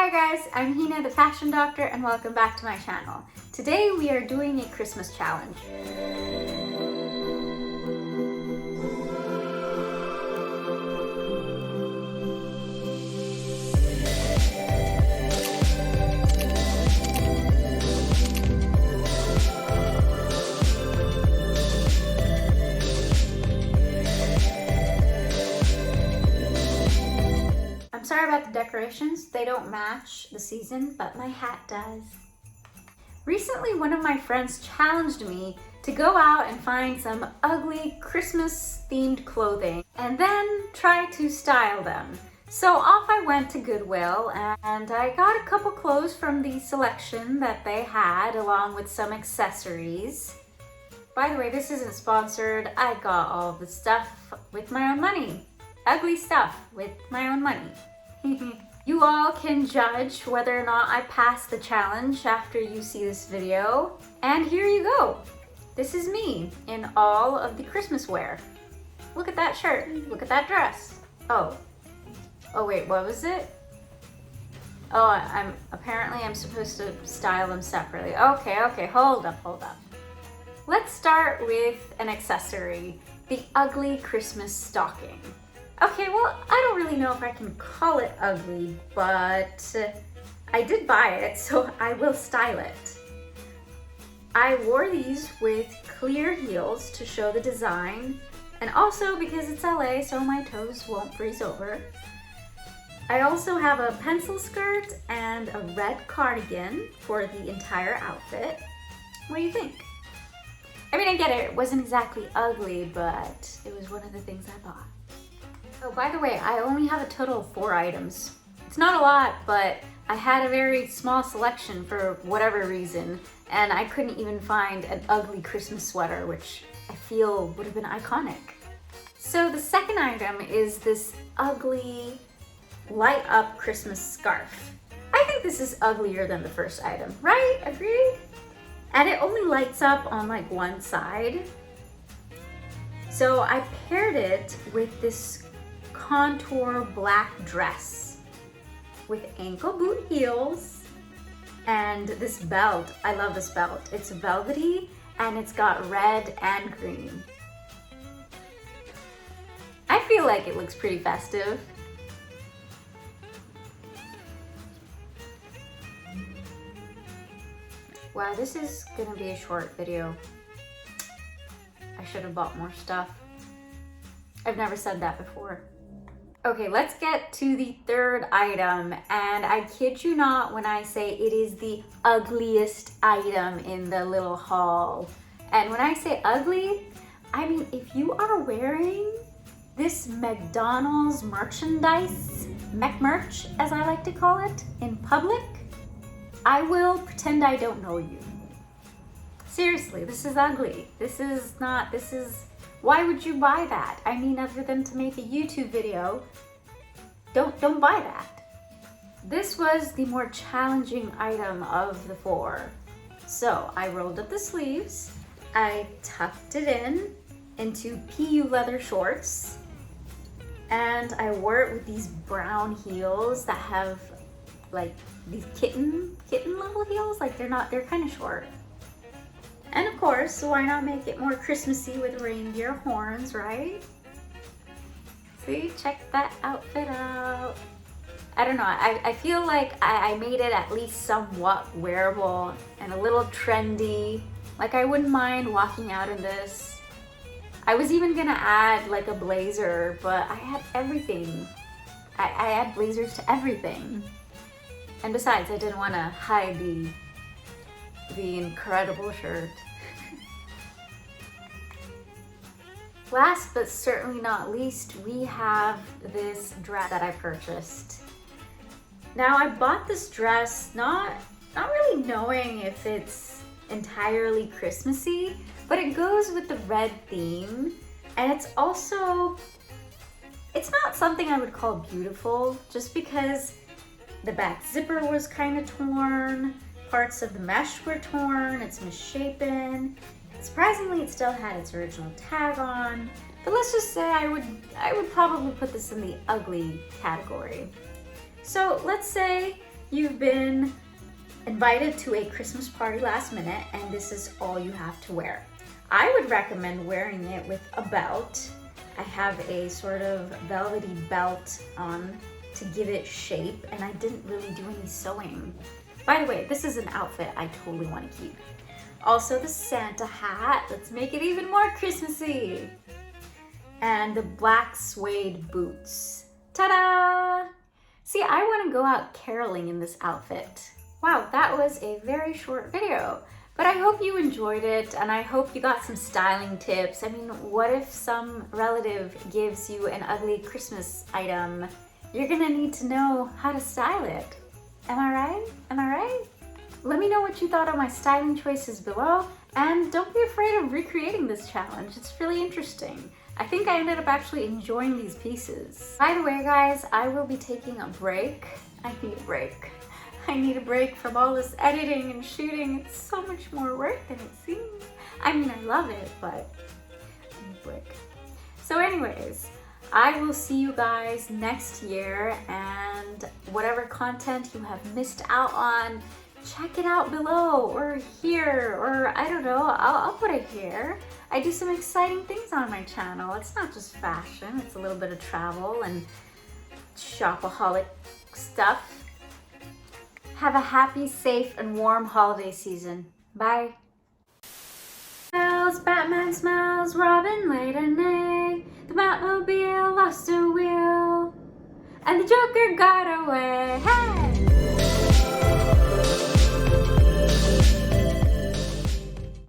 Hi guys, I'm Heena the Fashion Doctor and welcome back to my channel. Today we are doing a Christmas challenge. I'm sorry about the decorations, they don't match the season, but my hat does. Recently, one of my friends challenged me to go out and find some ugly Christmas-themed clothing and then try to style them. So off I went to Goodwill and I got a couple clothes from the selection that they had along with some accessories. By the way, this isn't sponsored. I got all the stuff with my own money. Ugly stuff with my own money. You all can judge whether or not I pass the challenge after you see this video. And here you go. This is me in all of the Christmas wear. Look at that shirt. Look at that dress. Oh wait, what was it? Oh, I'm supposed to style them separately. Okay, hold up. Let's start with an accessory, the ugly Christmas stocking. Okay, well, I don't really know if I can call it ugly, but I did buy it, so I will style it. I wore these with clear heels to show the design, and also because it's LA, so my toes won't freeze over. I also have a pencil skirt and a red cardigan for the entire outfit. What do you think? I mean, I get it wasn't exactly ugly, but it was one of the things I bought. Oh, by the way, I only have a total of 4 items. It's not a lot, but I had a very small selection for whatever reason, and I couldn't even find an ugly Christmas sweater, which I feel would have been iconic. So the second item is this ugly light up Christmas scarf. I think this is uglier than the first item, right? Agreed? And it only lights up on like one side. So I paired it with this contour black dress with ankle boot heels and this belt. I love this belt. It's velvety and it's got red and green. I feel like it looks pretty festive. Wow, this is gonna be a short video. I should have bought more stuff. I've never said that before. Okay, let's get to the third item, and I kid you not when I say it is the ugliest item in the little haul. And when I say ugly, I mean if you are wearing this McDonald's merchandise, McMerch as I like to call it, in public, I will pretend I don't know you. Seriously, this is ugly. Why would you buy that? I mean, other than to make a YouTube video, don't buy that. This was the more challenging item of the 4. So I rolled up the sleeves, I tucked it into PU leather shorts, and I wore it with these brown heels that have like these kitten level heels. Like they're kind of short. And of course, why not make it more Christmassy with reindeer horns, right? See, check that outfit out. I don't know, I feel like I made it at least somewhat wearable and a little trendy. Like I wouldn't mind walking out in this. I was even gonna add like a blazer, but I had everything. I add blazers to everything. And besides, I didn't want to hide the incredible shirt. Last but certainly not least, we have this dress that I purchased. Now I bought this dress not really knowing if it's entirely Christmassy, but it goes with the red theme, and it's not something I would call beautiful just because the back zipper was kind of torn, parts of the mesh were torn, it's misshapen. Surprisingly, it still had its original tag on, but let's just say I would probably put this in the ugly category. So let's say you've been invited to a Christmas party last minute and this is all you have to wear. I would recommend wearing it with a belt. I have a sort of velvety belt on to give it shape, and I didn't really do any sewing. By the way, this is an outfit I totally want to keep. Also the Santa hat, let's make it even more Christmassy. And the black suede boots. Ta-da! See, I want to go out caroling in this outfit. Wow, that was a very short video, but I hope you enjoyed it and I hope you got some styling tips. I mean, what if some relative gives you an ugly Christmas item? You're gonna need to know how to style it. Am I right? Am I right? Let me know what you thought of my styling choices below, and don't be afraid of recreating this challenge. It's really interesting. I think I ended up actually enjoying these pieces. By the way, guys, I will be taking a break. I need a break. I need a break from all this editing and shooting. It's so much more work than it seems. I mean, I love it, but I need a break. So anyways, I will see you guys next year, and whatever content you have missed out on, check it out below or here, or I don't know, I'll put it here. I do some exciting things on my channel. It's not just fashion, it's a little bit of travel and shopaholic stuff. Have a happy, safe, and warm holiday season. Bye. Smells, Batman smells, Robin laid an egg. The Batmobile lost a wheel, and the Joker got away. Hey!